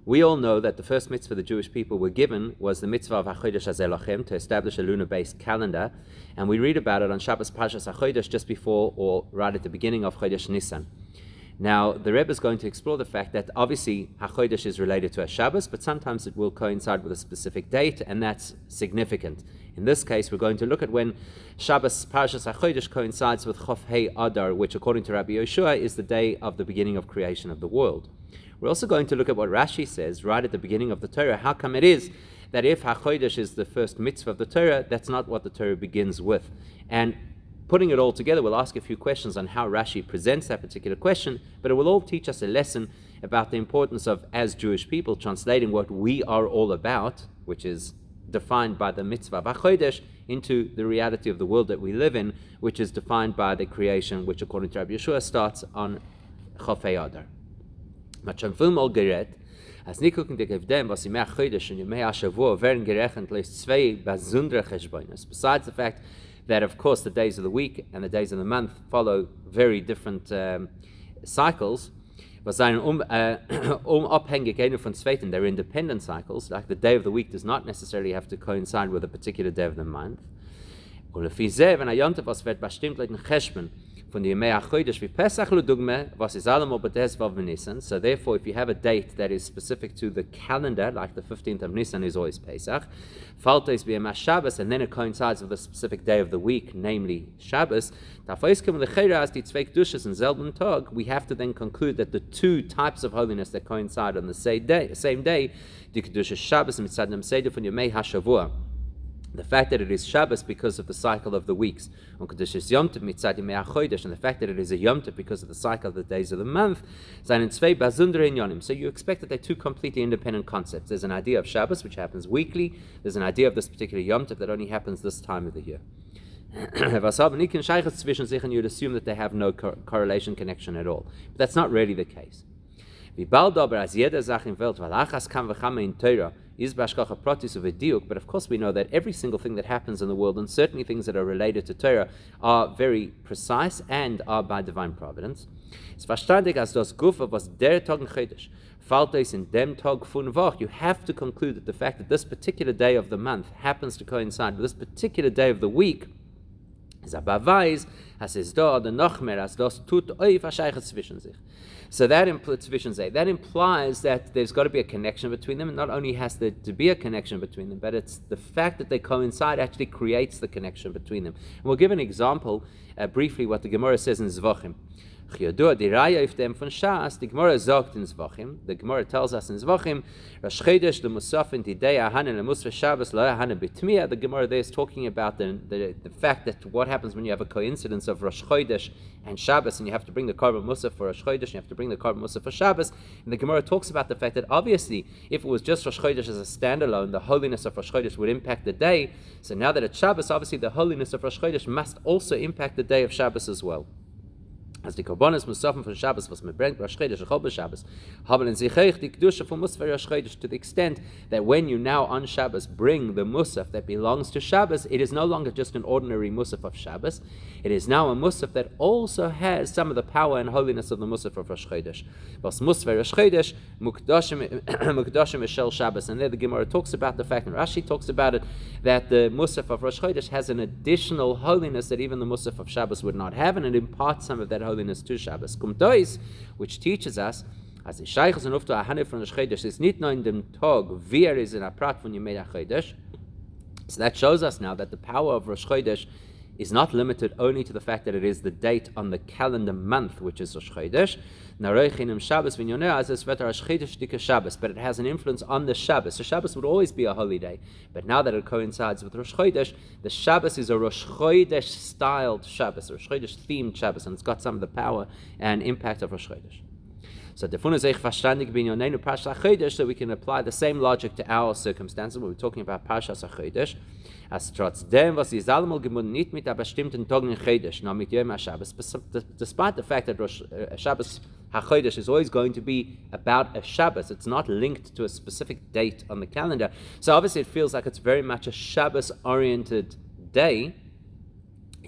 We all know that the first mitzvah the Jewish people were given was the mitzvah of HaChodesh Hazeh to establish a lunar-based calendar, and we read about it on Shabbos Parshas HaChodesh just before or right at the beginning of Chodesh Nisan. Now, the Rebbe is going to explore the fact that obviously HaChodesh is related to a Shabbos, but sometimes it will coincide with a specific date, and that's significant. In this case, we're going to look at when Shabbos Parshas HaChodesh coincides with Chof Hei Adar, which according to Rabbi Yeshua is the day of the beginning of creation of the world. We're also going to look at what Rashi says right at the beginning of the Torah. How come it is that if HaChodesh is the first mitzvah of the Torah, that's not what the Torah begins with? And putting it all together, we'll ask a few questions on how Rashi presents that particular question, but it will all teach us a lesson about the importance of, as Jewish people, translating what we are all about, which is defined by the mitzvah of HaChodesh, into the reality of the world that we live in, which is defined by the creation, which according to Rabbi Yeshua starts on Chof Hei Adar. Besides the fact that, of course, the days of the week and the days of the month follow very different cycles, they're independent cycles, like the day of the week does not necessarily have to coincide with a particular day of the month. So therefore, if you have a date that is specific to the calendar, like the 15th of Nisan is always Pesach, and then it coincides with a specific day of the week, namely Shabbos, we have to then conclude that the two types of holiness that coincide on the same day, the fact that it is Shabbos because of the cycle of the weeks, and the fact that it is a Yom Tov because of the cycle of the days of the month, so you expect that they're two completely independent concepts. There's an idea of Shabbos, which happens weekly. There's an idea of this particular Yom Tov that only happens this time of the year. And you'd assume that they have no correlation, connection at all. But that's not really the case. But of course we know that every single thing that happens in the world, and certainly things that are related to Torah, are very precise and are by divine providence. You have to conclude that the fact that this particular day of the month happens to coincide with this particular day of the week so that implies that there's got to be a connection between them, and not only has there to be a connection between them, but it's the fact that they coincide actually creates the connection between them. And we'll give an example briefly what the Gemara says in Zvachim. The Gemara tells us in Zvachim, the Gemara there is talking about the fact that what happens when you have a coincidence of Rosh Chodesh and Shabbos, and you have to bring the Korban Musaf for Rosh Chodesh, and you have to bring the Korban Musaf for Shabbos. And the Gemara talks about the fact that obviously, if it was just Rosh Chodesh as a standalone, the holiness of Rosh Chodesh would impact the day. So now that it's Shabbos, obviously the holiness of Rosh Chodesh must also impact the day of Shabbos as well. As the Korbanos Musafen for Shabbos was brengt Rosh Chodesh Chol Shabbos, haben in sich die Kedusha for Musaf Rosh Chodesh, to the extent that when you now on Shabbos bring the Musaf that belongs to Shabbos, it is no longer just an ordinary Musaf of Shabbos. It is now a Musaf that also has some of the power and holiness of the Musaf of Rosh Chodesh. Was Musaf Rosh Chodesh Mukdashim Mishel Shabbos, and there the Gemara talks about the fact, and Rashi talks about it, that the Musaf of Rosh Chodesh has an additional holiness that even the Musaf of Shabbos would not have, and it imparts some of that holiness to Shabbos. Kumtois, which teaches us, as the Sheikhs and Ufta Ahane from Rosh Chodesh is not nur in dem Tag, wie is in a Prat von Yemei HaChodesh. So that shows us now that the power of Rosh Chodesh is not limited only to the fact that it is the date on the calendar month, which is Rosh Chodesh, but it has an influence on the Shabbos. So Shabbos would always be a holy day, but now that it coincides with Rosh Chodesh, the Shabbos is a Rosh Chodesh styled Shabbos, a Rosh Chodesh themed Shabbos, and it's got some of the power and impact of Rosh Chodesh. So so we can apply the same logic to our circumstances when we're talking about Parshas HaChodesh. As trotzdem was die Salmul gebunden nicht mit einer bestimmten Tag in Chodesh, nur mit Yom HaShabbos. Despite the fact that Shabbos HaChodesh is always going to be about a Shabbos, it's not linked to a specific date on the calendar. So obviously it feels like it's very much a Shabbos-oriented day.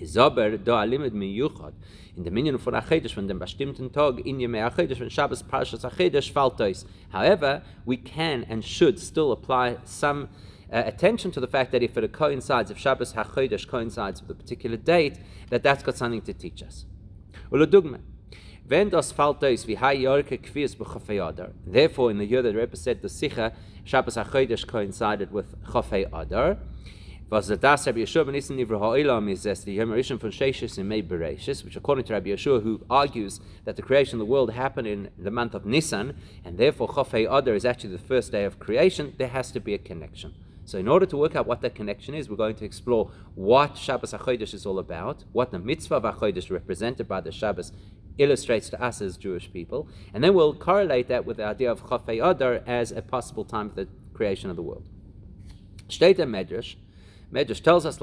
Isober do alimid miyuchad in the minion von HaChodesh von dem bestimmten Tag in Yemei HaChodesh von Shabbos Parshas HaChodesh faltois. However, we can and should still apply some attention to the fact that if it coincides, if Shabbos HaChodesh coincides with a particular date, that's got something to teach us. Uladugma. When das faltois wie hay yorke kvies b'chafei adar. Therefore, in the year that Rebbe said the Sicha, Shabbos HaChodesh coincided with Chafei Adar. Was the das Rabbi Yeshua ben Nissen Nivra Ha'olam is the Yom Rishon von Sheishis in Mei Bereshis, which according to Rabbi Yeshua, who argues that the creation of the world happened in the month of Nisan, and therefore Chafei Adar is actually the first day of creation, there has to be a connection. So in order to work out what that connection is, we're going to explore what Shabbos HaChodesh is all about, what the mitzvah of HaChodesh represented by the Shabbos illustrates to us as Jewish people, and then we'll correlate that with the idea of Chafei Adar as a possible time for the creation of the world. Steht der Medrash tells us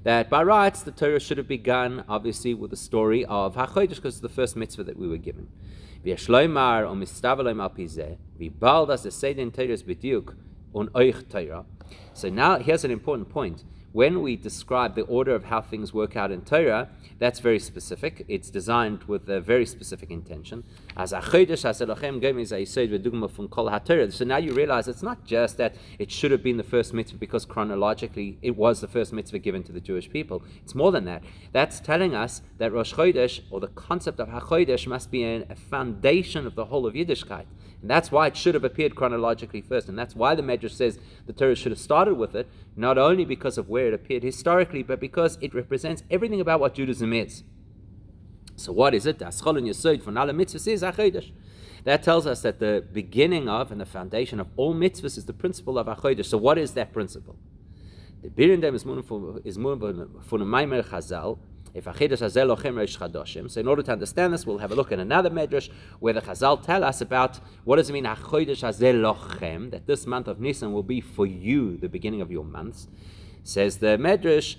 that by rights the Torah should have begun obviously with the story of HaChodesh because it's the first mitzvah that we were given. So now here's an important point. When we describe the order of how things work out in Torah, that's very specific. It's designed with a very specific intention. So now you realize it's not just that it should have been the first mitzvah because chronologically it was the first mitzvah given to the Jewish people. It's more than that. That's telling us that Rosh Chodesh, or the concept of HaChodesh, must be a foundation of the whole of Yiddishkeit. And that's why it should have appeared chronologically first. And that's why the Medrash says the Torah should have started with it, not only because of where it appeared historically, but because it represents everything about what Judaism is. So what is it? That tells us that the beginning of and the foundation of all mitzvahs is the principle of HaChodesh. So what is that principle? The Birindem is from a Maimer Chazal. So in order to understand this, we'll have a look at another medrash where the Chazal tell us about what does it mean HaChodesh Hazeh Lochem, that this month of Nisan will be for you the beginning of your months. Says the medrash,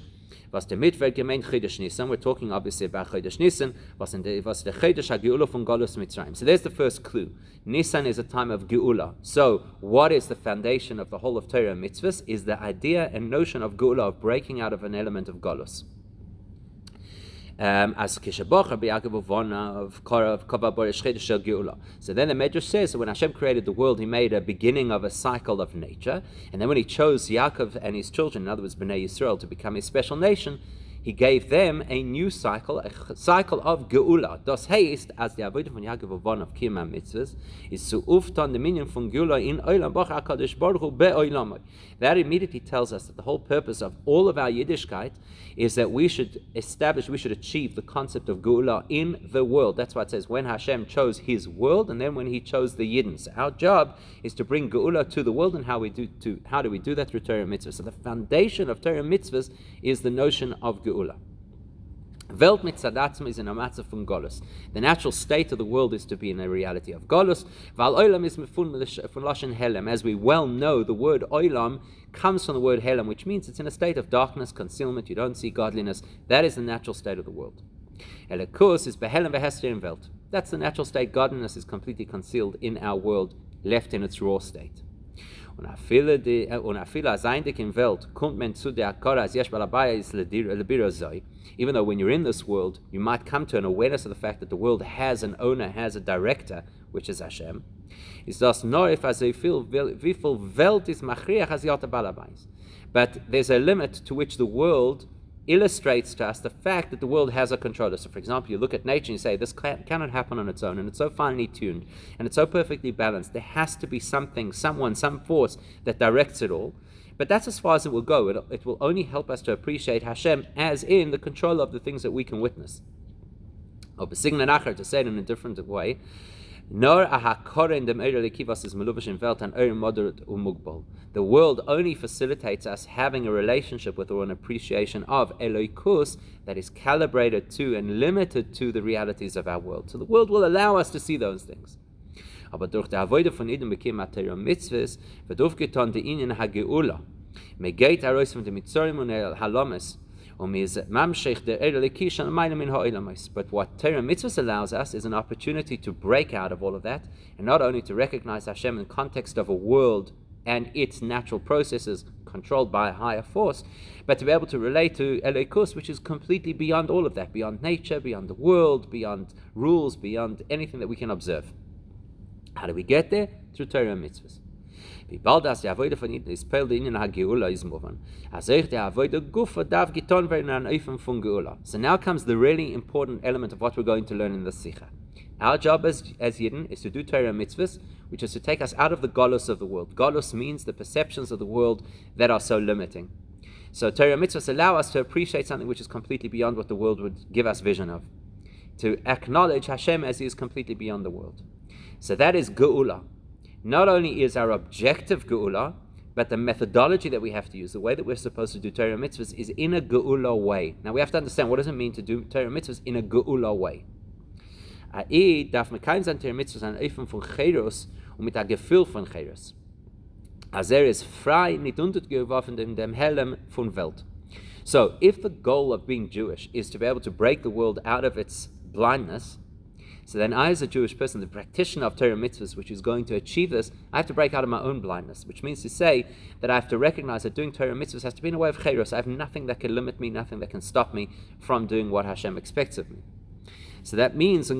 was der Mittwoch gemeint Chodesh Nisan. We're talking obviously about Chodesh Nisan. Was der Chodesh HaGeula von Golus Mitzrayim. So there's the first clue. Nisan is a time of Geula. So what is the foundation of the whole of Torah and mitzvahs? Is the idea and notion of Geula, of breaking out of an element of Golus. As Kishaboch, Rabbi Yaakov of Kova Borish Chedesh Geula. So then the Medrash says that when Hashem created the world, He made a beginning of a cycle of nature, and then when He chose Yaakov and his children, in other words, Bnei Yisrael, to become His special nation, He gave them a new cycle, a cycle of Geula. Das heißt, as the avodah von Yaakov of Kiyam mitzvahs is zu uftan the minion von Geula in Olam Bach HaKadosh Baruch Hu be'olamai. That immediately tells us that the whole purpose of all of our Yiddishkeit is that we should achieve the concept of Geula in the world. That's why it says when Hashem chose His world, and then when He chose the Yidden. So our job is to bring Geula to the world, and how do we do that? Through Torah mitzvahs. So the foundation of Torah mitzvahs is the notion of Geula. Welt mit Tzadatzma is in a matzah from Golus. The natural state of the world is to be in a reality of Golus. Val Olam is from Lashon Helem. As we well know, the word Olam comes from the word Helem, which means it's in a state of darkness, concealment, you don't see godliness. That is the natural state of the world. Elikus is Behelem Vehester in Welt. That's the natural state. Godliness is completely concealed in our world, left in its raw state. Even though when you're in this world, you might come to an awareness of the fact that the world has an owner, has a director, which is Hashem. But there's a limit to which the world illustrates to us the fact that the world has a controller. So for example, you look at nature and you say this cannot happen on its own, and it's so finely tuned and it's so perfectly balanced. There has to be something, someone, some force that directs it all. But that's as far as it will go. It will only help us to appreciate Hashem as in the control of the things that we can witness. Or to say it in a different way, the world only facilitates us having a relationship with or an appreciation of Eloikus that is calibrated to and limited to the realities of our world. So the world will allow us to see those things. Aber durch die Avoide von Eden bekäme Material Mitzvahs, wird aufgetan die Ingen HaGeula. Me geht heraus von dem Mitzorim und Halames, but what Torah Mitzvahs allows us is an opportunity to break out of all of that, and not only to recognize Hashem in the context of a world and its natural processes controlled by a higher force, but to be able to relate to Elokus, which is completely beyond all of that, beyond nature, beyond the world, beyond rules, beyond anything that we can observe. How do we get there? Through Torah and mitzvahs. So now comes the really important element of what we're going to learn in the Sikha. Our job as Yidden is to do Torah and mitzvahs, which is to take us out of the galus of the world. Galus means the perceptions of the world that are so limiting. So Torah and mitzvahs allow us to appreciate something which is completely beyond what the world would give us vision of. To acknowledge Hashem as He is completely beyond the world. So that is Geula. Not only is our objective Geula, but the methodology that we have to use, the way that we're supposed to do Torah and mitzvahs, is in a Geula way. Now we have to understand, what does it mean to do Torah and mitzvahs in a Geula way? Darf man kein sein Torah mitzvahs an Öfen von Cheros und mit a Gefühl von Cheros. Ist frei, nicht untergeworfen in dem Helm von Welt. So, if the goal of being Jewish is to be able to break the world out of its blindness, so then I, as a Jewish person, the practitioner of Torah mitzvahs, which is going to achieve this, I have to break out of my own blindness, which means to say that I have to recognize that doing Torah mitzvahs has to be in a way of Cheros. I have nothing that can limit me, nothing that can stop me from doing what Hashem expects of me. So that means there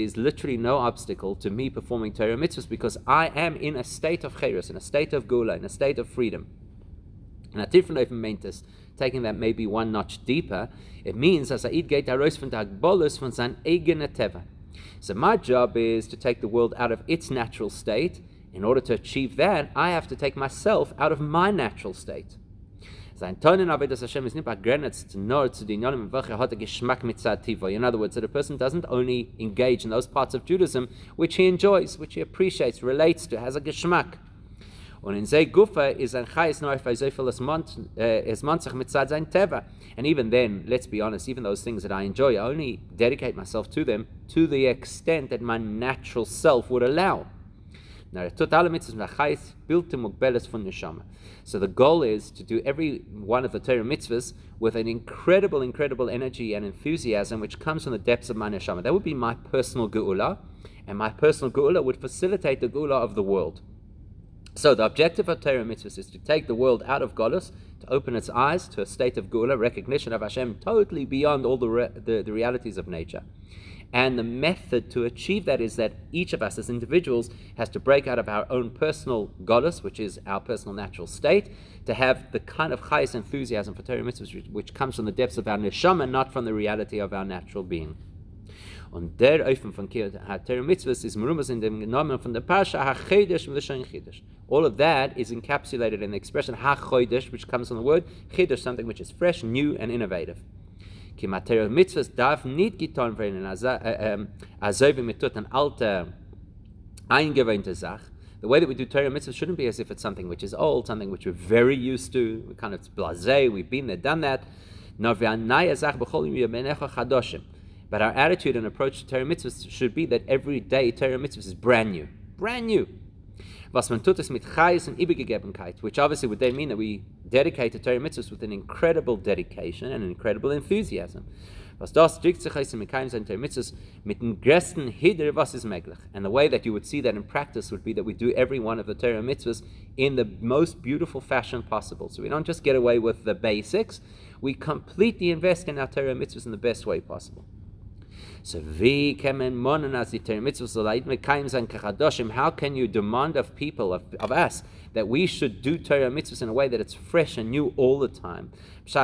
is literally no obstacle to me performing Torah mitzvahs because I am in a state of Cheros, in a state of Gula, in a state of freedom. And a different even meant this, taking that maybe one notch deeper, it means as Aid geht heraus von der Agbolus von sein eigener Teva. So my job is to take the world out of its natural state. In order to achieve that, I have to take myself out of my natural state. In other words, that a person doesn't only engage in those parts of Judaism which he enjoys, which he appreciates, relates to, has a geschmack. And even then, let's be honest, even those things that I enjoy, I only dedicate myself to them to the extent that my natural self would allow. So the goal is to do every one of the Torah mitzvahs with an incredible energy and enthusiasm which comes from the depths of my neshama. That would be my personal geula, and my personal geula would facilitate the geula of the world. So the objective of Torah mitzvahs is to take the world out of galus, to open its eyes to a state of geula, recognition of Hashem totally beyond all the realities of nature. And the method to achieve that is that each of us as individuals has to break out of our own personal galus, which is our personal natural state, to have the kind of chayes enthusiasm for Torah mitzvahs which comes from the depths of our neshama, not from the reality of our natural being. Und der Öfen von Torah mitzvahs is merumas in dem Namen von der Parsha HaChodesh mit Lashon Chidush. All of that is encapsulated in the expression HaChodesh, which comes from the word Chidush, something which is fresh, new, and innovative. Ki Torah mitzvahs darf nicht getan werden also wie mit an alte eingewöhnte Sach. The way that we do Torah mitzvahs shouldn't be as if it's something which is old, something which we're very used to. We kind of blasé, we've been there, done that. But our attitude and approach to Torah mitzvahs should be that every day Torah mitzvahs is brand new. Brand new. Was man tut es mit Chayes und Übergegebenkeit, which obviously would then mean that we dedicate to Torah mitzvahs with an incredible dedication and an incredible enthusiasm. Was das drückt sich aus mit keinem Torah mitzvahs mit dem größten Hider, was ist möglich. And the way that you would see that in practice would be that we do every one of the Torah mitzvahs in the most beautiful fashion possible. So we don't just get away with the basics, we completely invest in our Torah mitzvahs in the best way possible. So how can you demand of people, of us, that we should do Torah mitzvahs in a way that it's fresh and new all the time? The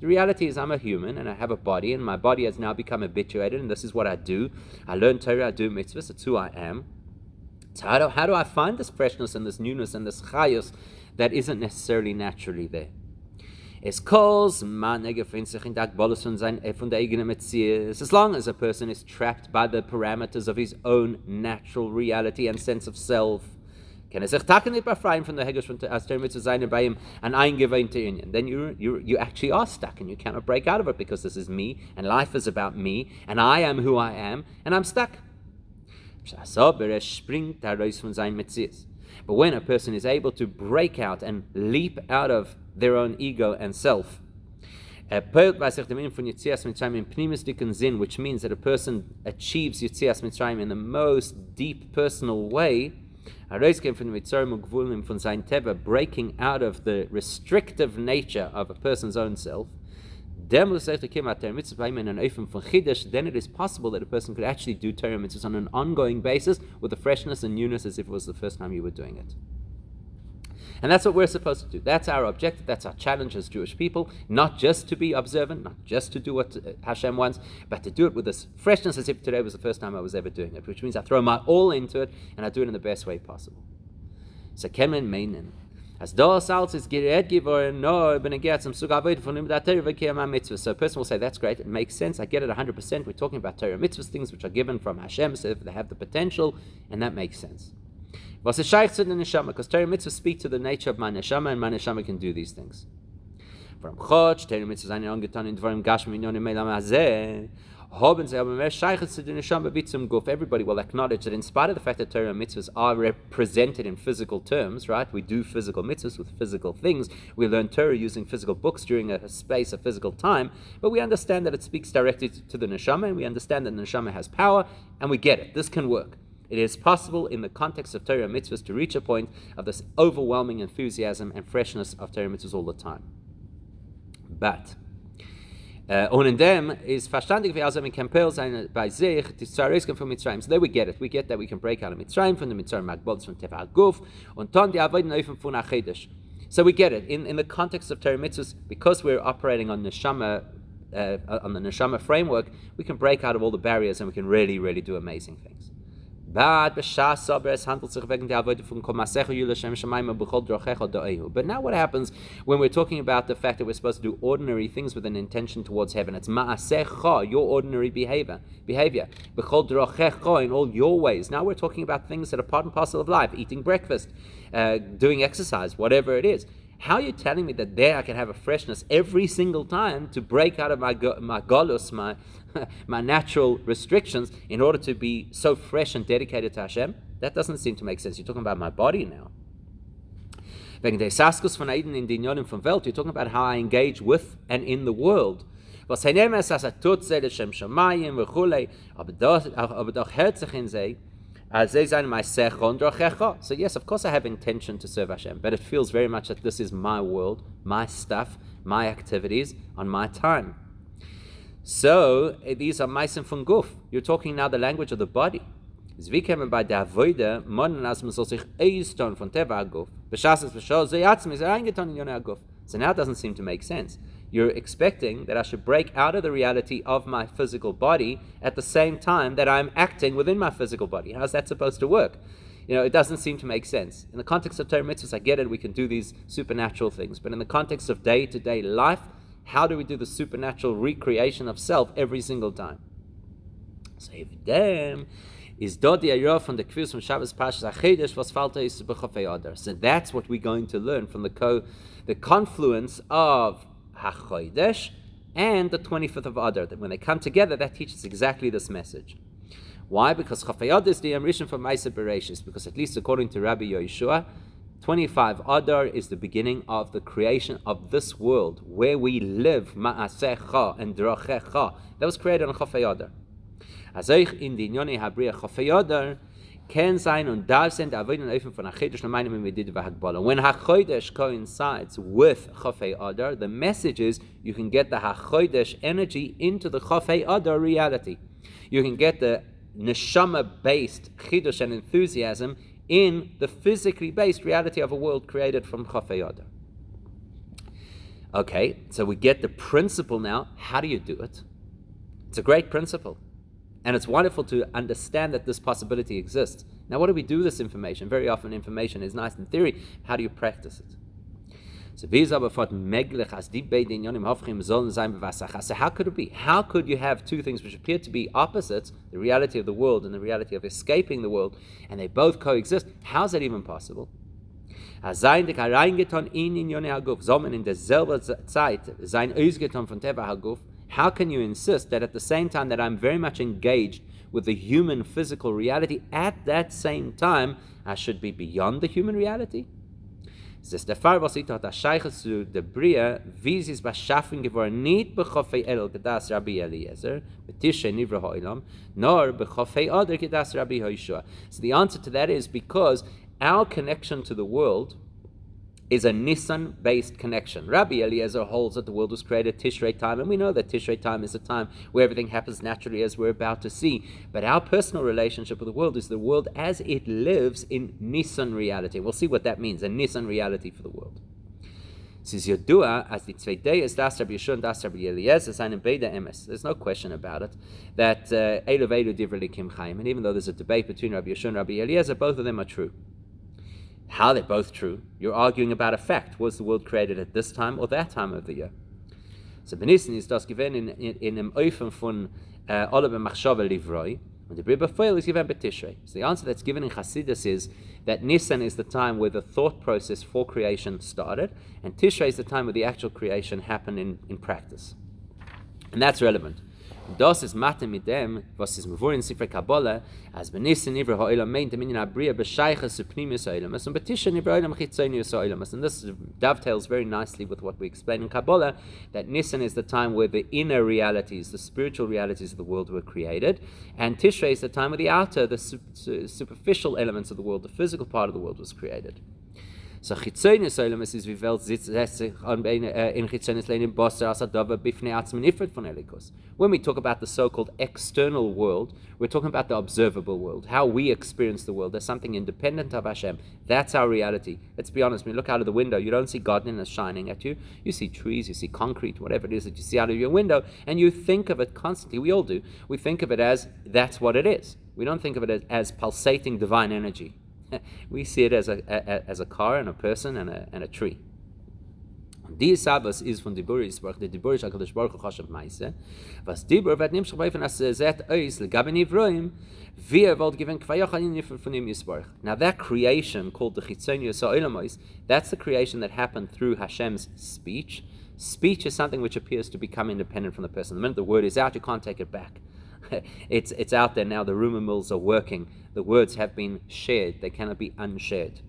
reality is I'm a human and I have a body, and my body has now become habituated, and this is what I do. I learn Torah, I do mitzvahs, it's who I am. So how do I find this freshness and this newness and this chayus that isn't necessarily naturally there? As long as a person is trapped by the parameters of his own natural reality and sense of self, then you actually are stuck and you cannot break out of it, because this is me and life is about me and I am who I am and I'm stuck. But when a person is able to break out and leap out of their own ego and self, Which means that a person achieves Yitzias Mitzrayim in the most deep personal way, breaking out of the restrictive nature of a person's own self, then it is possible that a person could actually do Torah mitzvahs on an ongoing basis with the freshness and newness as if it was the first time you were doing it. And that's what we're supposed to do. That's our objective. That's our challenge as Jewish people. Not just to be observant, not just to do what Hashem wants, but to do it with this freshness as if today was the first time I was ever doing it, which means I throw my all into it and I do it in the best way possible. So kemen meinen. As das Salz is gered geworden, no, ben get some sugavit von der Torah mitzvah. So a person will say, that's great, it makes sense, I get it 100%. We're talking about Torah mitzvahs, things which are given from Hashem, so they have the potential, and that makes sense. Was is shaykh to the neshama, because Torah mitzvahs speak to the nature of my neshama, and my neshama can do these things. From Chod, Torah mitzvahs are angetan in dvarim gashmi inyonim melam hazeh. Everybody will acknowledge that in spite of the fact that Torah mitzvahs are represented in physical terms, right? We do physical mitzvahs with physical things. We learn Torah using physical books during a space of physical time, but we understand that it speaks directly to the neshama, and we understand that the neshama has power, and we get it. This can work. It is possible in the context of Torah mitzvahs to reach a point of this overwhelming enthusiasm and freshness of Torah mitzvahs all the time. But ohne dem is verstandig wie also man compel sein bei sich die Zaresken von Mitzrayim. So there we get it. We get that we can break out of Mitzrayim from the Mitzrayim Magbols from Teva Guf und dann die Arbeiten öffnen von HaChodesh. So we get it in the context of Torah mitzvahs, because we're operating on neshama on the neshama framework. We can break out of all the barriers and we can really, really do amazing things. But now what happens when we're talking about the fact that we're supposed to do ordinary things with an intention towards heaven? It's ma'asecha, your ordinary behavior. In all your ways. Now we're talking about things that are part and parcel of life, eating breakfast, doing exercise, whatever it is. How are you telling me that there I can have a freshness every single time to break out of my golus, my natural restrictions, in order to be so fresh and dedicated to Hashem? That doesn't seem to make sense. You're talking about my body now. You're talking about how I engage with and in the world. So yes, of course I have intention to serve Hashem, but it feels very much that this is my world, my stuff, my activities on my time. So these are meisim von guf. You're talking now the language of the body. So now it doesn't seem to make sense. You're expecting that I should break out of the reality of my physical body at the same time that I'm acting within my physical body. How's that supposed to work? It doesn't seem to make sense. In the context of Torah mitzvahs, I get it, we can do these supernatural things. But in the context of day-to-day life, how do we do the supernatural recreation of self every single time? So if them is dodi ayro from the kfus from Shabbos Parshas HaChodesh was falta is b'chofei adar. So that's what we're going to learn from the confluence of HaChodesh and the 25th of Adar. That when they come together, that teaches exactly this message. Why? Because Chafei Adar is the Amrishon for Ma'aseh Bereishis. Because at least according to Rabbi Yeshua, 25 Adar is the beginning of the creation of this world where we live, Ma'asecha and Drachecha. That was created on Chafei Adar. Azoich in the Inyone Habriya Chafei Adar can sein und darf sein der Avoden öffnen von HaChodesh l'mayim imedid v'hagbala. When HaChodesh coincides with Chafei Adar, the message is you can get the HaChodesh energy into the Chafei Adar reality. You can get the neshama-based chidush and enthusiasm in the physically based reality of a world created from Chafei Adar. Okay, so we get the principle now. How do you do it? It's a great principle. And it's wonderful to understand that this possibility exists. Now, what do we do with this information? Very often information is nice in theory. How do you practice it? So how could it be? How could you have two things which appear to be opposites, the reality of the world and the reality of escaping the world, and they both coexist? How is that even possible? How can you insist that at the same time that I'm very much engaged with the human physical reality, at that same time I should be beyond the human reality? Es ist der Fall, was ich hat das Scheiches zu der Bria, wie sie es bei Schaffen geworden, nicht bechofei El Gedas Rabbi Eliezer, betische Nivra Ha'olam, nor bechofei Adar Gedas Rabbi Hoshua. So the answer to that is because our connection to the world is a Nisan-based connection. Rabbi Eliezer holds that the world was created Tishrei time, and we know that Tishrei time is a time where everything happens naturally as we're about to see. But our personal relationship with the world is the world as it lives in Nisan reality. We'll see what that means, a Nisan reality for the world. There's no question about it, that Eilu Veilu Divrei Kim Chaim, and even though there's a debate between Rabbi Yeshua and Rabbi Eliezer, both of them are true. How they're both true, you're arguing about a fact. Was the world created at this time or that time of the year? So Benissen is das given in einem Eufen von alle b'machshava livroi, and the Bria B'foil is given b'tishrei. So the answer that's given in Chassidus is that Nisan is the time where the thought process for creation started, and Tishrei is the time where the actual creation happened in practice. And that's relevant. Das ist Mathe mit dem, was ist mevor in Sifrei Kabbalah, als benissen Nivra Ha'olam meint dem in Abriya b'shayches zu Pnimius Ha'olamas and betisha Nivra Ha'olam chitzonius Ha'olamas. And this dovetails very nicely with what we explain in Kabbalah, that Nisan is the time where the inner realities, the spiritual realities of the world were created, and Tishrei is the time where the outer, the superficial elements of the world, the physical part of the world was created. So Chitzonius Ha'olamas is wie Welt setzt sich in Chitzonius Lein Bosser as a Dava bifnei atzman ifrit von Elikos. When we talk about the so-called external world, we're talking about the observable world, how we experience the world. There's something independent of Hashem. That's our reality. Let's be honest, when you look out of the window, you don't see godliness shining at you. You see trees, you see concrete, whatever it is that you see out of your window, and you think of it constantly. We all do. We think of it as that's what it is. We don't think of it as pulsating divine energy. We see it as a car and a person and a tree. Die Sabas is von Dibur Yisbarach, the Dibur is HaChodesh Baruch Hu Chashav Maise, was Dibur wird nimmt sich bei von as zet ois legaben Nivroim, wie wollt given Kvayach an Nifr von ihm Yisbarach. Now that creation called the Chitzonius Ha'olamos, that's the creation that happened through Hashem's speech. Speech is something which appears to become independent from the person. The minute the word is out, you can't take it back. It's out there now. The rumor mills are working. The words have been shared. They cannot be unshared.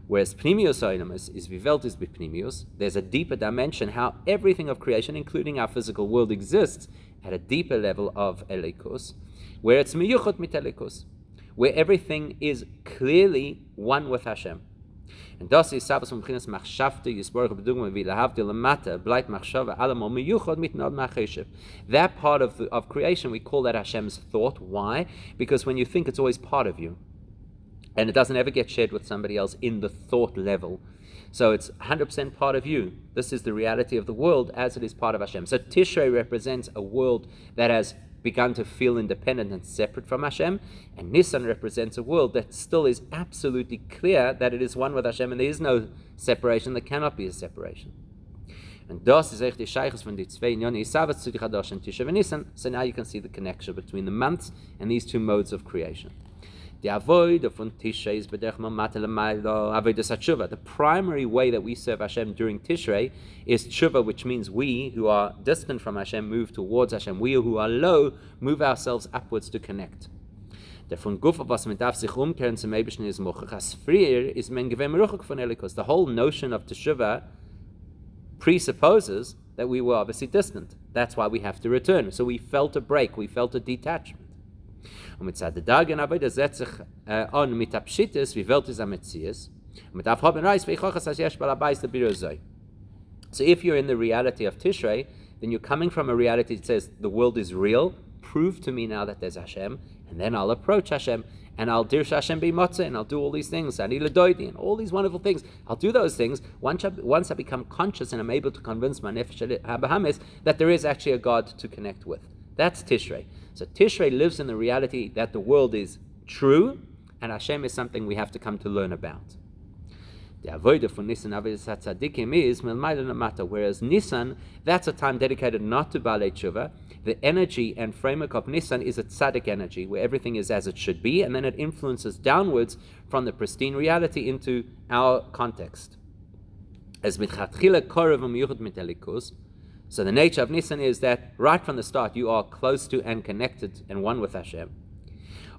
Whereas Pnimius Ha'olamas is Viveltis B'Pnimius, there's a deeper dimension how everything of creation, including our physical world, exists at a deeper level of Elikus, where it's Miyuchot mit Elikus, where everything is clearly one with Hashem. And das ist Sabas von B'chinas Machshavte Yisborach B'dugma V'lahavdi Lamata Bleit Machshava Alamo Miyuchot mit Nod Macheshev. That part of creation, we call that Hashem's thought. Why? Because when you think, it's always part of you. And it doesn't ever get shared with somebody else in the thought level. So it's 100% part of you. This is the reality of the world as it is part of Hashem. So Tishrei represents a world that has begun to feel independent and separate from Hashem, and Nisan represents a world that still is absolutely clear that it is one with Hashem, and there is no separation, there cannot be a separation. And das is echt die Sheiches von die zwei Inyonim Isavat zu HaChodesh and Tisha v'Nisan. So now you can see the connection between the months and these two modes of creation. The avoid von Tishrei is b'derech mamata l'maylo avodas hatshuva. The primary way that we serve Hashem during Tishrei is tshuva, which means we who are distant from Hashem move towards Hashem. We who are low move ourselves upwards to connect. The von Guf was man darf sich umkehren zum Eibischen is mochach. As frier is men gewem ruchak von Elikos. The whole notion of teshuva presupposes that we were obviously distant. That's why we have to return. So we felt a break. We felt a detachment. Und mit der Dagen Avodah setzt sich an mit Abschittes, wie Welt ist am Metzies. Und mit Avhoben Reis, wie ich hoches als Yesh Balabais der Birozoi. So if you're in the reality of Tishrei, then you're coming from a reality that says the world is real. Prove to me now that there's Hashem, and then I'll approach Hashem, and I'll dirsh Hashem b'motzeh, and I'll do all these things, and and all these wonderful things. I'll do those things once I become conscious and I'm able to convince my nefesh habahamis that there is actually a God to connect with. That's Tishrei. So Tishrei lives in the reality that the world is true, and Hashem is something we have to come to learn about. The avodah for Nisan Avodas Tzadikim is melmayla lamata, whereas Nisan, that's a time dedicated not to Balei Tshuva. The energy and framework of Nisan is a tzaddik energy, where everything is as it should be, and then it influences downwards from the pristine reality into our context. As mitchatchila korav umiyuchad mit Elikus. So the nature of Nisan is that right from the start you are close to and connected and one with Hashem.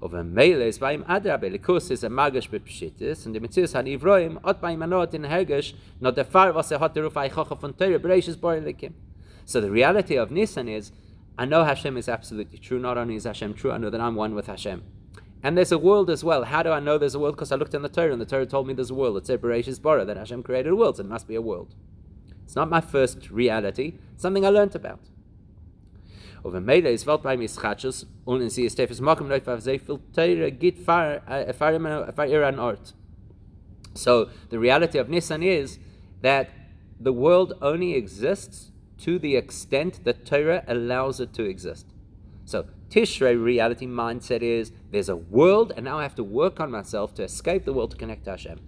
Of a mele is by him adrabe, likus is a magash bepshitis, and the mitzvahs han ivroim, ot by him anot in hergesh, not the far was a hot the roof aichocha von Torah, bereishis bori likim. So the reality of Nisan is, I know Hashem is absolutely true. Not only is Hashem true, I know that I'm one with Hashem. And there's a world as well. How do I know there's a world? Because I looked in the Torah, and the Torah told me there's a world. It said bereishis bara, that Hashem created a world, so there must be a world. It's not my first reality. It's something I learned about. Over Meida is Welt bei mir Schatschus und in sie ist Stefes Mokum Neuf auf sehr viel Teire geht far an Ort. So the reality of Nisan is that the world only exists to the extent that Torah allows it to exist. So Tishrei reality mindset is there's a world and now I have to work on myself to escape the world to connect to Hashem.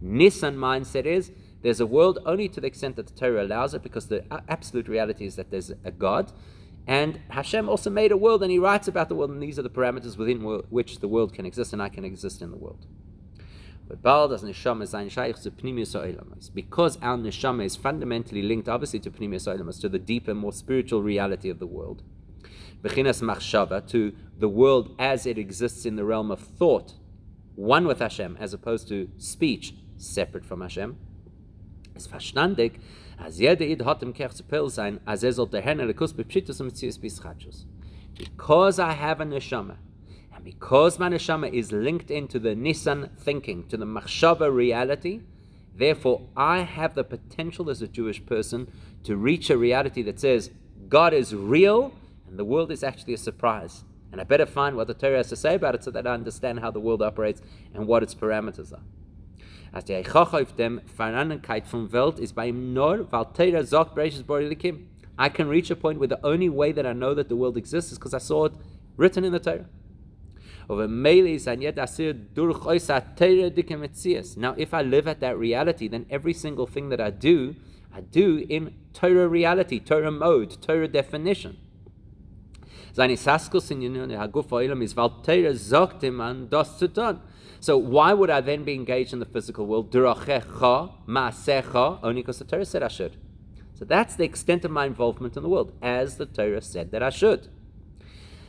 Nisan mindset is there's a world only to the extent that the Torah allows it, because the absolute reality is that there's a God. And Hashem also made a world, and He writes about the world, and these are the parameters within which the world can exist, and I can exist in the world. But because our neshama is fundamentally linked, obviously, to Pnimius Oilamos, to the deeper, more spiritual reality of the world, Bechinas Machshava, to the world as it exists in the realm of thought, one with Hashem, as opposed to speech, separate from Hashem, is verstandig, as jeder Id hat im Kerch zu Pel sein, als soll der Herr Lekus bepschitus und Metzius bischatschus. Because I have a neshama, and because my neshama is linked into the Nisan thinking, to the Machshava reality, therefore I have the potential as a Jewish person to reach a reality that says God is real and the world is actually a surprise. And I better find what the Torah has to say about it so that I understand how the world operates and what its parameters are. As die Eichocha auf dem Verannenkeit vom Welt is by him nur, weil Torah sagt, bereishis bori likim. I can reach a point where the only way that I know that the world exists is because I saw it written in the Torah. Now, if I live at that reality, then every single thing that I do in Torah reality, Torah mode, Torah definition. Seine Saskus in Haguf Oilam is weil Torah sagt him an das zu tun. So why would I then be engaged in the physical world? Durachecha, ma'asecha, only because the Torah said I should. So that's the extent of my involvement in the world, as the Torah said that I should.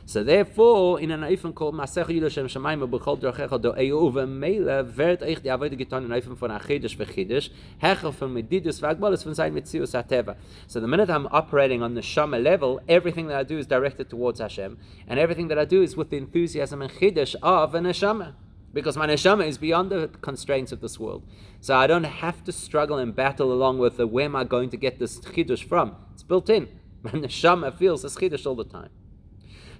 So therefore, in an Eifem called Ma'asecha Yidoshem Shamayim B'chol Durachecha Do'eu V'meila wird euch die Avoide getan in Eifem von HaChodesh V'chidesh Hechel von Medidus V'agbalus von sein Metzius HaTeva. So the minute I'm operating on the Shama level, everything that I do is directed towards Hashem, and everything that I do is with the enthusiasm and Chidesh of an Neshama. Because my neshama is beyond the constraints of this world. So I don't have to struggle and battle along with where am I going to get this chidush from. It's built in. My neshama feels this chidush all the time.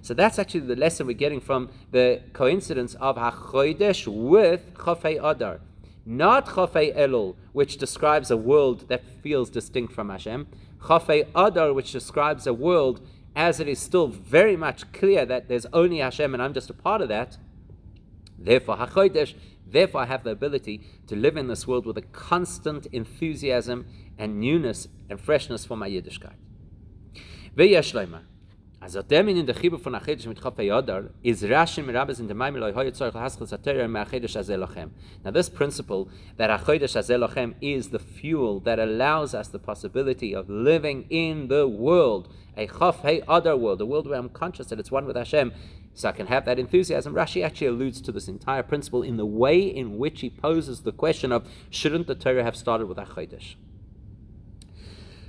So that's actually the lesson we're getting from the coincidence of HaChodesh with Chofei Adar. Not Chofei Elul, which describes a world that feels distinct from Hashem. Chofei Adar, which describes a world as it is still very much clear that there's only Hashem and I'm just a part of that. Therefore, HaChodesh, therefore I have the ability to live in this world with a constant enthusiasm and newness and freshness for my Yiddishkeit. Ve'yesh loimer, as otem in the chibur von HaChodesh mit Chofei Adar is Rashi Merabbis in the Maimon lo hoye tzorich haschos HaTorah me'HaChodesh hazeh lochem. Now this principle that HaChodesh hazeh lochem is the fuel that allows us the possibility of living in the world, a Chofei Adar world, a world where I'm conscious that it's one with Hashem, so I can have that enthusiasm. Rashi actually alludes to this entire principle in the way in which he poses the question of, shouldn't the Torah have started with HaChodesh?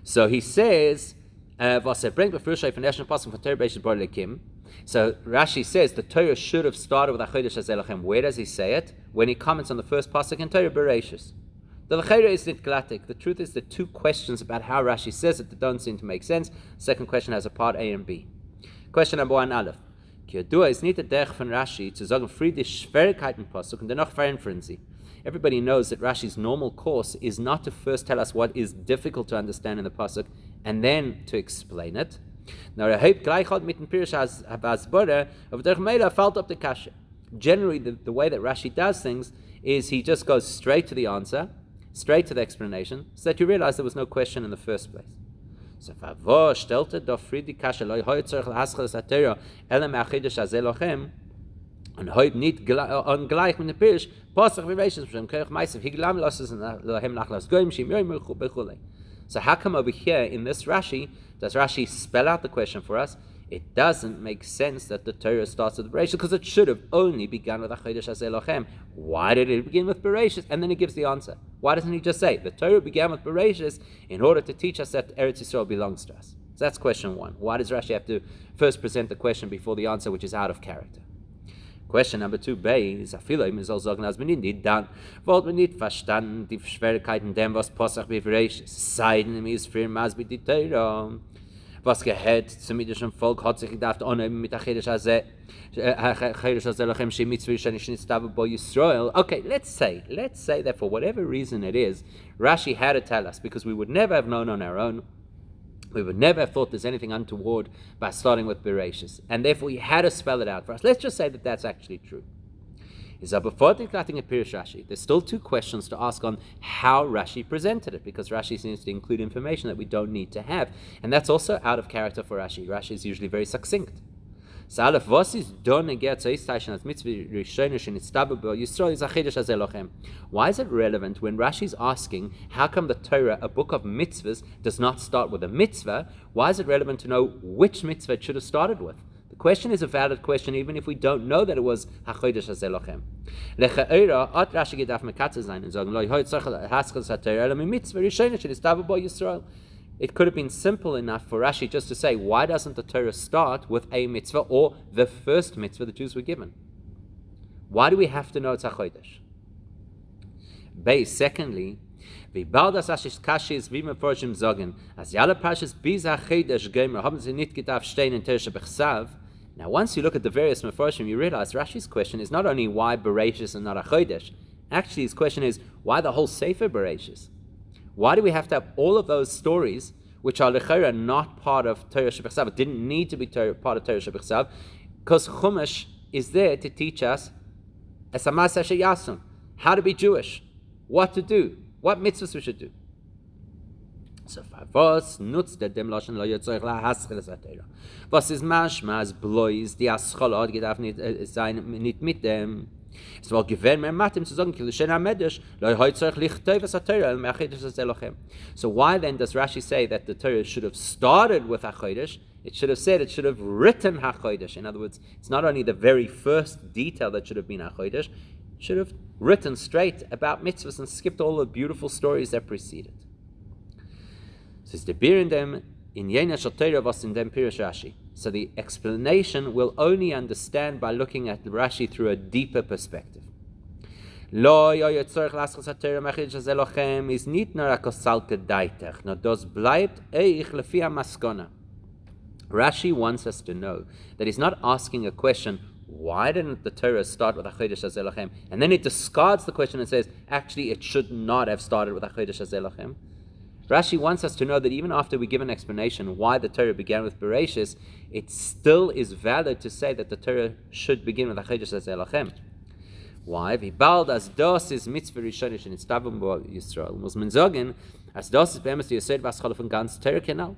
So he says, so Rashi says the Torah should have started with HaChodesh hazeh lochem. Where does he say it? When he comments on the first pasuk in Torah Bereishis. The L'cheira is nitglatik. The truth is the two questions about how Rashi says it that don't seem to make sense. The second question has a part A and B. Question number 1, Aleph. Everybody knows that Rashi's normal course is not to first tell us what is difficult to understand in the pasuk and then to explain it. Generally, the way that Rashi does things is he just goes straight to the answer, straight to the explanation, so that you realize there was no question in the first place. So stellte doch Friedi Kasche loy heute zur Haschos HaTorah elem HaChodesh hazeh lochem und heute nicht gleich mit dem Pirsch Pasach Bereishis from Kerch Meisav higlam losses lohem nachlas goyim shim yoim bechulei. So how come over here in this Rashi does Rashi spell out the question for us it doesn't make sense that the Torah starts with Bereshis, because it should have only begun with HaChodesh Hazeh Lochem. Why did it begin with Bereshis? And then he gives the answer. Why doesn't he just say, the Torah began with Bereshis in order to teach us that Eretz Yisrael belongs to us? So that's question one. Why does Rashi have to first present the question before the answer, which is out of character? Question number 2b is, man soll sagen, als man nicht dann, wollte man nicht verstanden, die Schwierigkeiten dem, was Posach wie Bereshis, seiden ist für Masbit die Torah. Was gehört zum jüdischen Volk hat sich gedacht, annehmen mit HaChodesh Hazeh Lochem Shei Mitzvah Rishonah Shenitztavu Bo Yisrael. Okay, let's say that for whatever reason it is, Rashi had to tell us, because we would never have known on our own, we would never have thought there's anything untoward by starting with Bereshis, and therefore he had to spell it out for us. Let's just say that that's actually true. There's still two questions to ask on how Rashi presented it, because Rashi seems to include information that we don't need to have, and that's also out of character for Rashi. Rashi is usually very succinct. Why is it relevant when Rashi is asking how come the Torah, a book of mitzvahs, does not start with a mitzvah? Why is it relevant to know which mitzvah it should have started with? The question is a valid question even if we don't know that it was HaChodesh Hazeh Lochem. At Rashi gedaf mekatze sein und sagen, lo hoy tzarich haskell sater ela mitzvah rishonah shenitztavu bo Yisrael. It could have been simple enough for Rashi just to say, why doesn't the Torah start with a mitzvah or the first mitzvah the Jews were given? Why do we have to know it's HaChodesh? Secondly, now, once you look at the various Mefarshim, you realize Rashi's question is not only why Bereshis and not HaChodesh. Actually, his question is, why the whole Sefer Bereshis? Why do we have to have all of those stories, which are l'chayra not part of Torah Shebechsav, didn't need to be part of Torah Shebechsav, because Chumash is there to teach us how to be Jewish, what to do, what mitzvahs we should do. So, was nutzt dem Lashon lo yotzorich lahaschel es HaTorah? Was ist mashmas blois, die Ascholot gedarf nicht sein, nicht mit dem. Es war gewähnt mehr Matim zu sagen, Kilushen HaMedesh, lo yotzorich lichtov es HaTorah, el me'achidesh Hazeh Lochem. So why then does Rashi say that the Torah should have started with HaChodesh? It should have written HaChodesh. In other words, it's not only the very first detail that should have been HaChodesh, it should have written straight about mitzvahs and skipped all the beautiful stories that preceded. So the explanation will only understand by looking at Rashi through a deeper perspective. Is nicht nur a kosalke daitech, no das bleibt eich lefi hamaskona. Rashi wants us to know that he's not asking a question, why didn't the Torah start with HaChodesh Hazeh Lochem? And then it discards the question and says, actually, it should not have started with HaChodesh Hazeh Lochem. Rashi wants us to know that even after we give an explanation why the Torah began with Bereshis, it still is valid to say that the Torah should begin with HaChodesh Hazeh Lochem. Why? V'bald as das is mitzvah rishonah shenitztavu bo Yisrael. Muss man sagen, as das is be'emes die Yesod v'aschala von ganz Torah kenal.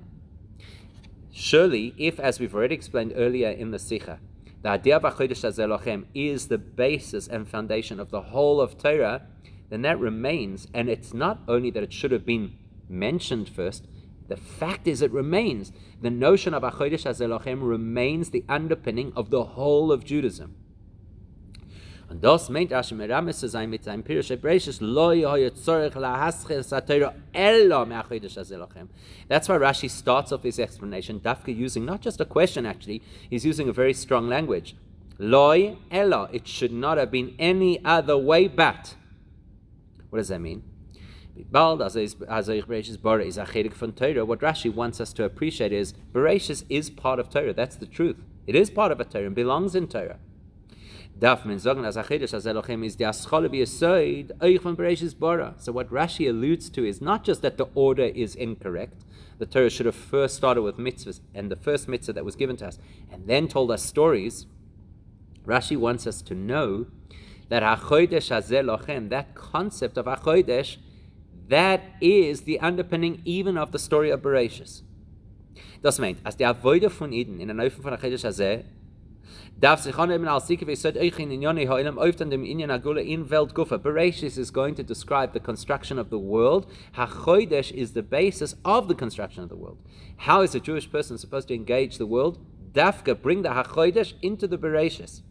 Surely, if, as we've already explained earlier in the Sikha, the idea of HaChodesh Hazeh Lochem is the basis and foundation of the whole of Torah, then that remains, and it's not only that it should have been mentioned first, the fact is it remains. The notion of HaChodesh Hazeh Lochem remains the underpinning of the whole of Judaism. Und das meint Rashi meramis zu sein mit seinem Pirush Bereshis lo yehoye tzorich lahaschel HaTorah elo me'HaChodesh Hazeh Lochem. That's why Rashi starts off his explanation, Dafka, using not just a question actually, he's using a very strong language. Loi elo, it should not have been any other way but. What does that mean? What Rashi wants us to appreciate is Bereshis is part of Torah. That's the truth. It is part of a Torah and belongs in Torah. So what Rashi alludes to is not just that the order is incorrect. The Torah should have first started with mitzvahs, and the first mitzvah that was given to us, and then told us stories. Rashi wants us to know that HaChodesh Hazeh Lochem, that concept of HaChodesh, that is the underpinning even of the story of Bereshis. Das meint, as die Avoide von Eden in der Neufen von HaChodesh Hazeh Bereshis is going to describe the construction of the world. HaChodesh is the basis of the construction of the world. How is a Jewish person supposed to engage the world? dafka bring the HaChodesh into the Bereshis.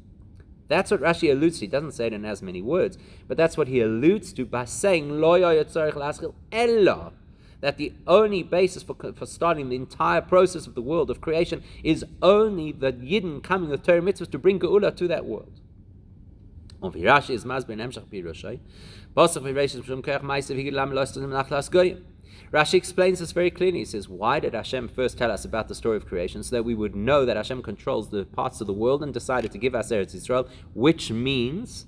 That's what Rashi alludes to. He doesn't say it in as many words, but that's what he alludes to by saying Lo yatzarich laschil ella, that the only basis for starting the entire process of the world of creation is only the Yidden coming with Torah mitzvahs to bring Geula to that world. Rashi is masbir in Emshach Pirushai. Rashi explains this very clearly. He says, why did Hashem first tell us about the story of creation? So that we would know that Hashem controls the parts of the world and decided to give us Eretz Yisrael, which means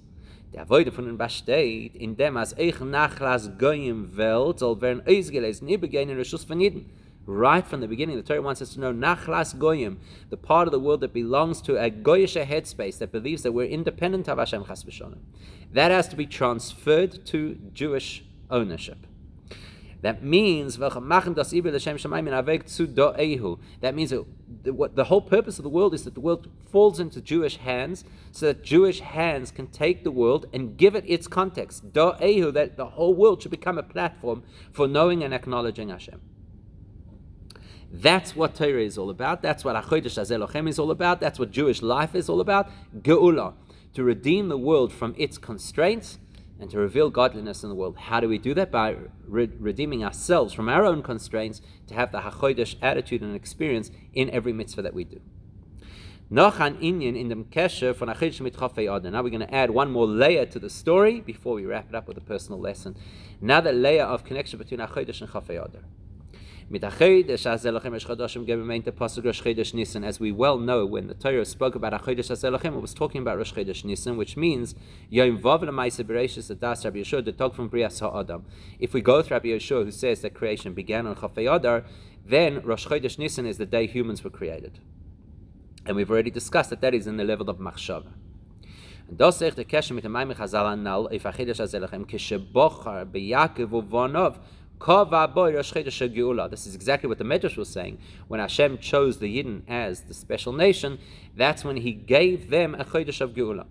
der Avoide von den besteht, in dem as eich nachlas goyim welt soll werden ausgelesen, nie begehen in Reshus von Yidden. Right from the beginning, the Torah wants us to know nachlas goyim, the part of the world that belongs to a goyish headspace that believes that we're independent of Hashem chas v'sholem. That has to be transferred to Jewish ownership. That means that means that the whole purpose of the world is that the world falls into Jewish hands, so that Jewish hands can take the world and give it its context. That the whole world should become a platform for knowing and acknowledging Hashem. That's what Torah is all about. That's what HaChodesh Lochem is all about. That's what Jewish life is all about. Geula, to redeem the world from its constraints and to reveal godliness in the world. How do we do that? By redeeming ourselves from our own constraints to have the HaChodesh attitude and experience in every mitzvah that we do. Now we're going to add one more layer to the story before we wrap it up with a personal lesson. Another layer of connection between HaChodesh and Chafei Adar. As we well know, when the Torah spoke about HaChodesh HaZelochem, it was talking about Rosh Chodesh Nisan, which means Yom Vav L'Maaseh Bereishis Adas Rabbi Yeshua, the talk from Brias HaAdam. If we go with Rabbi Yeshua, who says that creation began on Chafei Adar, then Rosh Chodesh Nisan is the day humans were created. And we've already discussed that is in the level of Machshava. And das the Keshem mit dem Maimon Chazal anal, if HaChodesh HaZelochem, Kishebochar B'Yaakov Uvanov, this is exactly what the Medrash was saying. When Hashem chose the Yidden as the special nation, that's when He gave them a Chodesh of Geula.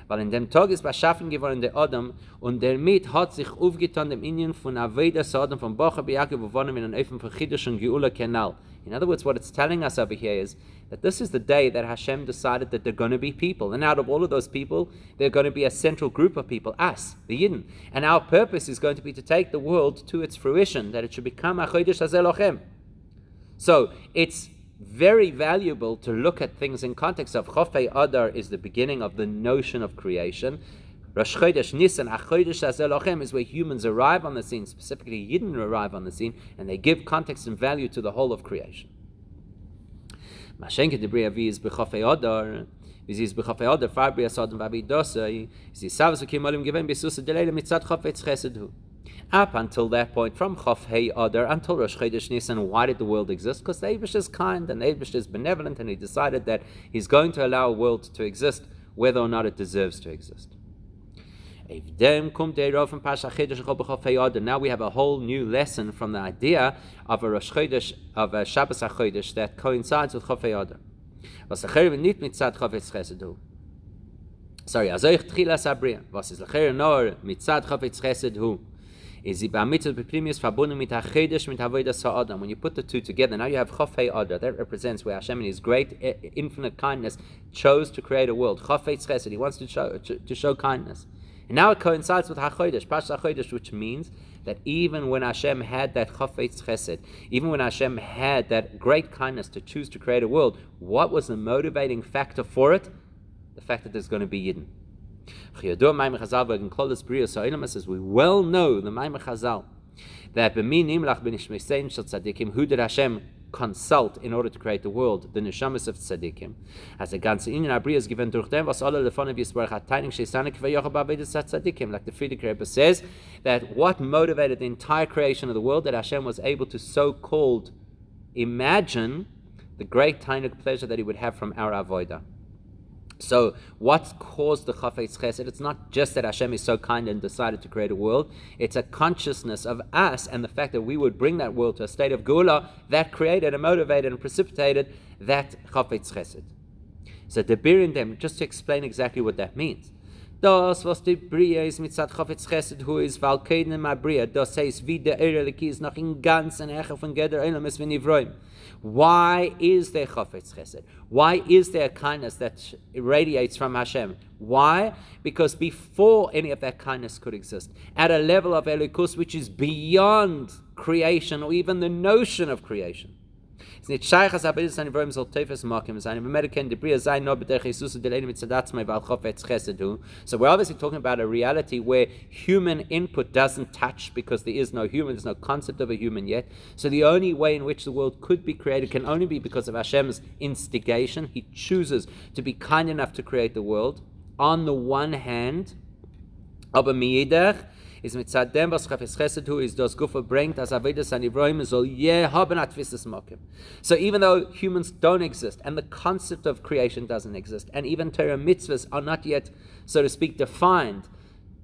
Weil in dem Tag ist beschaffen geworden der Adam und damit hat sich aufgetan dem Indien von Aveda Sodom von Bocher B'Yaakov gewonnen in an Öfen von Chiddush und Geula Kanal. In other words, what it's telling us over here is that this is the day that Hashem decided that they're going to be people. And out of all of those people, they're going to be a central group of people, us, the Yidden. And our purpose is going to be to take the world to its fruition, that it should become HaChodesh HaZelochem. So it's very valuable to look at things in context of Chafei Adar is the beginning of the notion of creation. Rosh Chodesh Nisan, HaChodesh HaZelochem is where humans arrive on the scene, specifically Yidden arrive on the scene, and they give context and value to the whole of creation. Mashenke Debri Avi is B'Chafei Adar, is B'Chafei Adar, Far Brias Adam Vavi Dosai, is Savas V'Kim Olim Given B'Susa Delele Mitzat Chafetz Chesed Hu. Up until that point, from Chafei Adar until Rosh Chodesh Nisan, why did the world exist? Because the Eibush is kind and the Eibush is benevolent, and He decided that He's going to allow a world to exist, whether or not it deserves to exist. Now we have a whole new lesson from the idea of a Rosh Chodesh, of a Shabbos HaChodesh that coincides with Chafei Adar. Sorry, Azoich Tchilas Abriya. Was ist lecher nor mitzad Chafetz Chesed hu? Is it ba'mitzvot b'primius verbunden mit HaChodesh mit Avodas HaAdam? When you put the two together, now you have Chafei Adar. That represents where Hashem in His great infinite kindness chose to create a world. Chafetz Chesed. He wants to show kindness. And now it coincides with HaChodesh, Pash HaChodesh, which means that even when Hashem had that Chafetz Chesed, even when Hashem had that great kindness to choose to create a world, what was the motivating factor for it? The fact that there's going to be Yidden. As we well know, the Maimon Chazal, that who did Hashem consult in order to create the world? The neshamas of tzaddikim. As a ganze Inyan Abriya is given durch dem, was alle lefonev Yisbarach hateining sheisane kveyocha ba'avedas tzaddikim. Like the Friedrich Rebbe says, that what motivated the entire creation of the world, that Hashem was able to so-called imagine the great tainuk pleasure that He would have from our avodah. So what caused the Chafetz Chesed? It's not just that Hashem is so kind and decided to create a world. It's a consciousness of us and the fact that we would bring that world to a state of Geula that created and motivated and precipitated that Chafetz Chesed. So Debirin them, just to explain exactly what that means. Das, was die Bria ist mit Zad Chofetz Chesed, who is Valkeinem Abria, das heißt, wie der Eireliki ist noch in ganzen Echer von Geder Eilam es Vinivroim. Why is there Chofetz Chesed? Why is there kindness that radiates from Hashem? Why? Because before any of that kindness could exist, at a level of Elikus which is beyond creation or even the notion of creation. So we're obviously talking about a reality where human input doesn't touch because there is no human, there's no concept of a human yet. So the only way in which the world could be created can only be because of Hashem's instigation. He chooses to be kind enough to create the world. On the one hand, aber miidach is mitzad dem was Chafetz Chesed hu is das Gufa bringt as Avodas Hanivroim soll haben atvisses mokim. So even though humans don't exist and the concept of creation doesn't exist and even Torah mitzvahs are not yet, so to speak, defined,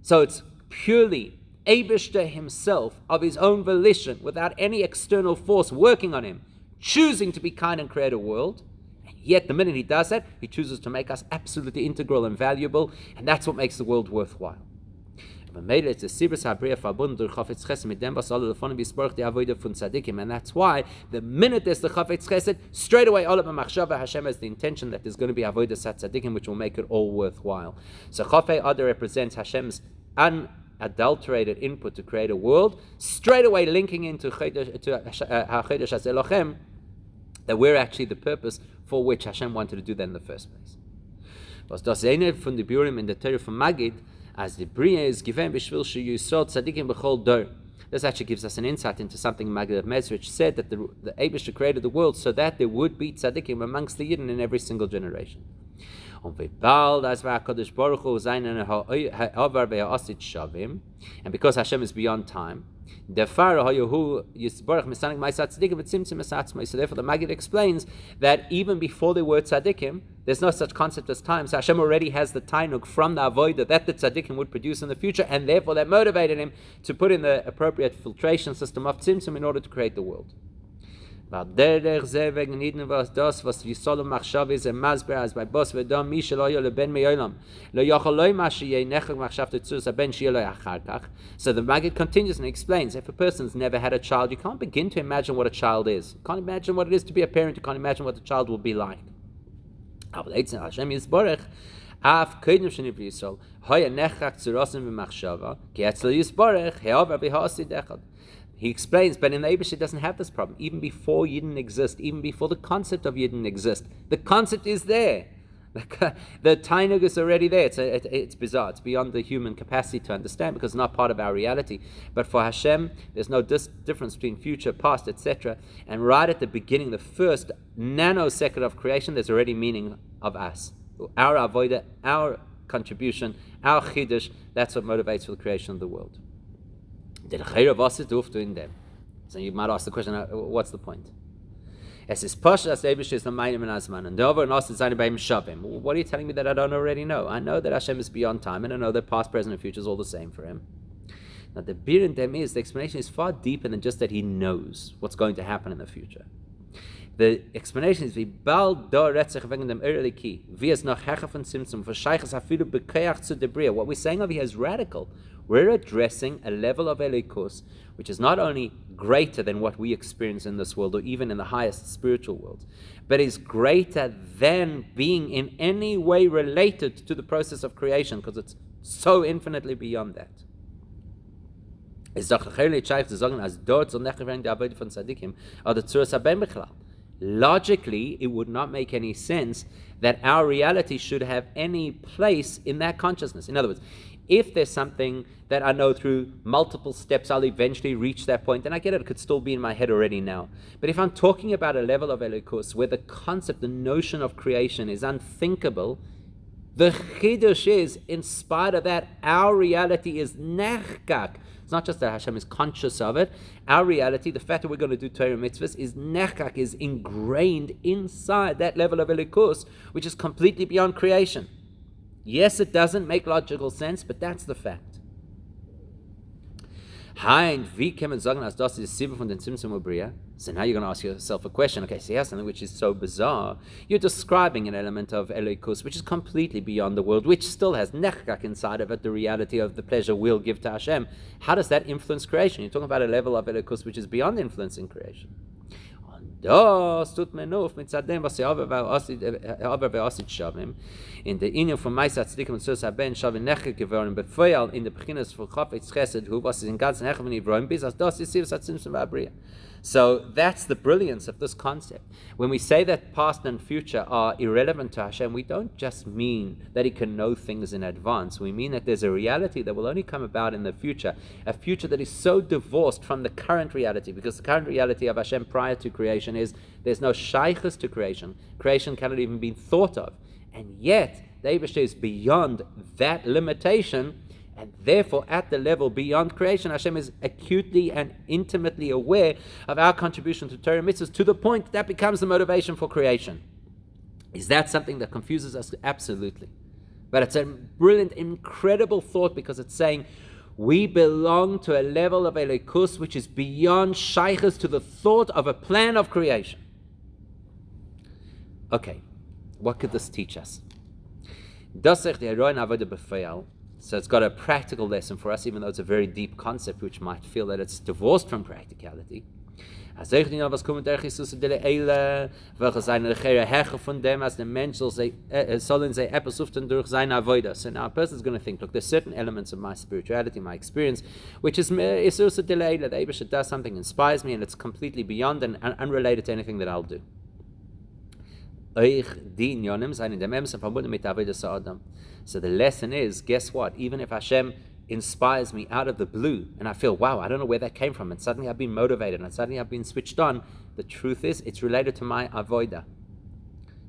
so it's purely Eibishter himself of his own volition without any external force working on him, choosing to be kind and create a world. Yet the minute he does that, he chooses to make us absolutely integral and valuable, and that's what makes the world worthwhile. And that's why the minute there's the Chafetz Chesed, straight away all of the Machshava Hashem has the intention that there's going to be Avodah Sat Tzadikim, which will make it all worthwhile. So Chafei Ada represents Hashem's unadulterated input to create a world, straight away linking into HaChodesh as Elochem, that we're actually the purpose for which Hashem wanted to do that in the first place. Was das eine von den Biurim in der Torah von Magid, as the Bria is given b'shvil sheyusod tzadikim b'chol dor. This actually gives us an insight into something Magid of Mezrich said, that the Eibishter created the world so that there would be tzadikim amongst the Yidden in every single generation. And because Hashem is beyond time, so therefore the Magid explains that even before the word tzadikim, there's no such concept as time. So Hashem already has the tainug from the avodah that the tzaddikim would produce in the future, and therefore that motivated him to put in the appropriate filtration system of tzimtzum in order to create the world. As by Bos Vedom So the Maggid continues and explains, if a person's never had a child, you can't begin to imagine what a child is. You can't imagine what it is to be a parent. You can't imagine what the child will be like. He explains, but in the Eibush it doesn't have this problem. Even before Yidden exist, even before the concept of Yidden exist, the concept is there. The Tainug is already there. It's bizarre. It's beyond the human capacity to understand because it's not part of our reality. But for Hashem, there's no difference between future, past, etc. And right at the beginning, the first nanosecond of creation, there's already meaning of us. Our avodah, our contribution, our chidush, that's what motivates for the creation of the world. So you might ask the question, what's the point? What are you telling me that I don't already know? I know that Hashem is beyond time, and I know that past, present, and future is all the same for him. Now the bir in them is, the explanation is far deeper than just that he knows what's going to happen in the future. The explanation is what we're saying over here is radical. We're addressing a level of elikus which is not only greater than what we experience in this world or even in the highest spiritual world, but is greater than being in any way related to the process of creation, because it's so infinitely beyond that. Logically, it would not make any sense that our reality should have any place in that consciousness. In other words, if there's something that I know through multiple steps I'll eventually reach that point, then I get it could still be in my head already now. But if I'm talking about a level of elikus where the concept, the notion of creation is unthinkable, the chidush is, in spite of that, our reality is nechkak. It's not just that Hashem is conscious of it. Our reality, the fact that we're going to do Torah mitzvahs, is nechkak, is ingrained inside that level of elikus, which is completely beyond creation. Yes, it doesn't make logical sense, but that's the fact. Wie kann man sagen, als das ist die Sibbe von den Tzimtzum und Bria? So now you're going to ask yourself a question. Okay, so here's something which is so bizarre. You're describing an element of Elokus which is completely beyond the world, which still has nechkak inside of it, the reality of the pleasure we'll give to Hashem. How does that influence creation? You're talking about a level of Elokus which is beyond influencing creation. Das tut mir nur mit Zadem, was sie aber bei Osid Shavim. In der Inyan von Meisat Tzdikim und Sus Haben Shavim Nechek geworden, befeuert in der Beginnes von Chafetz Chesed, was ist in ganzen Hechen von Ivroim, bis als das ist Sivs Atzimsum V'Abriya. So that's the brilliance of this concept. When we say that past and future are irrelevant to Hashem, we don't just mean that He can know things in advance. We mean that there's a reality that will only come about in the future, a future that is so divorced from the current reality, because the current reality of Hashem prior to creation is there's no shaykhus to creation. Creation cannot even be thought of. And yet, the Eibishter is beyond that limitation, and therefore, at the level beyond creation, Hashem is acutely and intimately aware of our contribution to Torah mitzvahs to the point that becomes the motivation for creation. Is that something that confuses us? Absolutely. But it's a brilliant, incredible thought, because it's saying we belong to a level of Elokus which is beyond shaykhus to the thought of a plan of creation. Okay, what could this teach us? So it's got a practical lesson for us, even though it's a very deep concept which might feel that it's divorced from practicality. As the Mensch sollen sie etwas öffnen durch seine Avodah. So now a person's going to think, look, there's certain elements of my spirituality, my experience, which is also delayed, that Eibishter does something, inspires me, and it's completely beyond and unrelated to anything that I'll do. So the lesson is, guess what? Even if Hashem inspires me out of the blue, and I feel, wow, I don't know where that came from, and suddenly I've been motivated, and suddenly I've been switched on, the truth is, it's related to my avodah.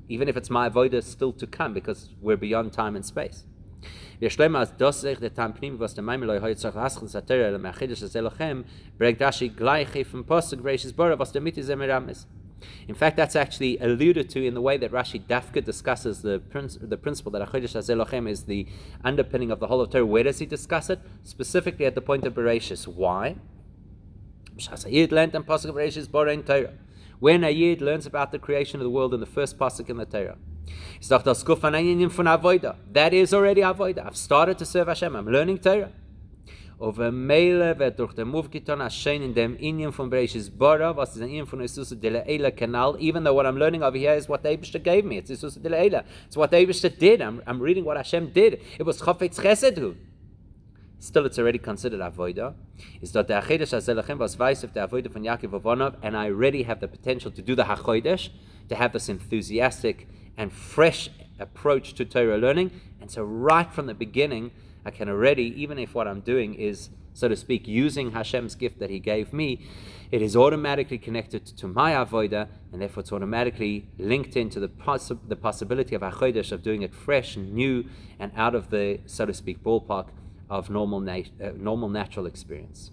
Even if it's my avodah still to come, because we're beyond time and space. In fact, that's actually alluded to in the way that Rashi Dafka discusses the principle that HaChodesh Hazeh is the underpinning of the whole of Torah. Where does he discuss it? Specifically at the point of Bereshis. Why? When a Yid learns about the creation of the world in the first pasuk in the Torah, that is already avodah. I've started to serve Hashem. I'm learning Torah. Over Mele wird durch den Move getan erscheinen in dem Inyan von Bereshis Bara, was ist ein Inyan von Isus de la Eila Kanal, even though what I'm learning over here is what the Eibishter gave me. It's Isus de la Eila. It's what the Eibishter did. I'm reading what Hashem did. It was Chafetz Chesed. Still, it's already considered avodah. Is that the HaChodesh Hazeh was weiß of the avodah von Yaakov Avonov, and I already have the potential to do the HaChodesh, to have this enthusiastic and fresh approach to Torah learning. And so right from the beginning, I can already, even if what I'm doing is, so to speak, using Hashem's gift that He gave me, it is automatically connected to my avodah, and therefore it's automatically linked into the possibility of HaChodesh, of doing it fresh and new and out of the, so to speak, ballpark of normal natural experience.